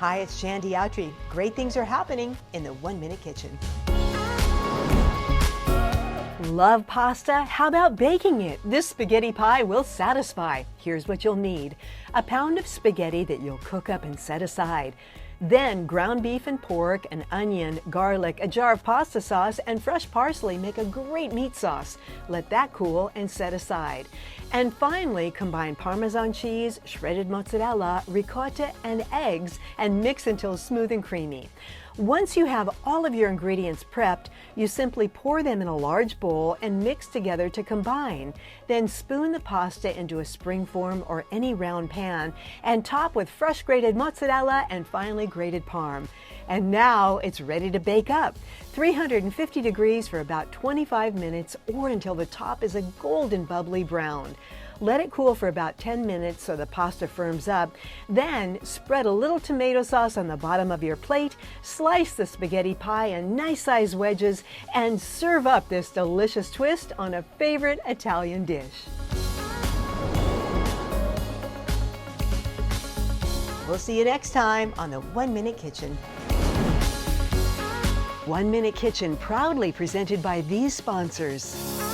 Hi, it's Shandy Autry. Great things are happening in the 1 Minute Kitchen. Love pasta? How about baking it? This spaghetti pie will satisfy. Here's what you'll need. A pound of spaghetti that you'll cook up and set aside. Then ground beef and pork, an onion, garlic, a jar of pasta sauce, and fresh parsley make a great meat sauce. Let that cool and set aside. And finally, combine Parmesan cheese, shredded mozzarella, ricotta, and eggs, and mix until smooth and creamy. Once you have all of your ingredients prepped, you simply pour them in a large bowl and mix together to combine. Then spoon the pasta into a springform or any round pan and top with fresh grated mozzarella and finally grated parm. And now it's ready to bake up. 350 degrees for about 25 minutes or until the top is a golden bubbly brown. Let it cool for about 10 minutes so the pasta firms up. Then spread a little tomato sauce on the bottom of your plate, slice the spaghetti pie in nice sized wedges, and serve up this delicious twist on a favorite Italian dish. We'll see you next time on the 1 Minute Kitchen. 1 Minute Kitchen proudly presented by these sponsors.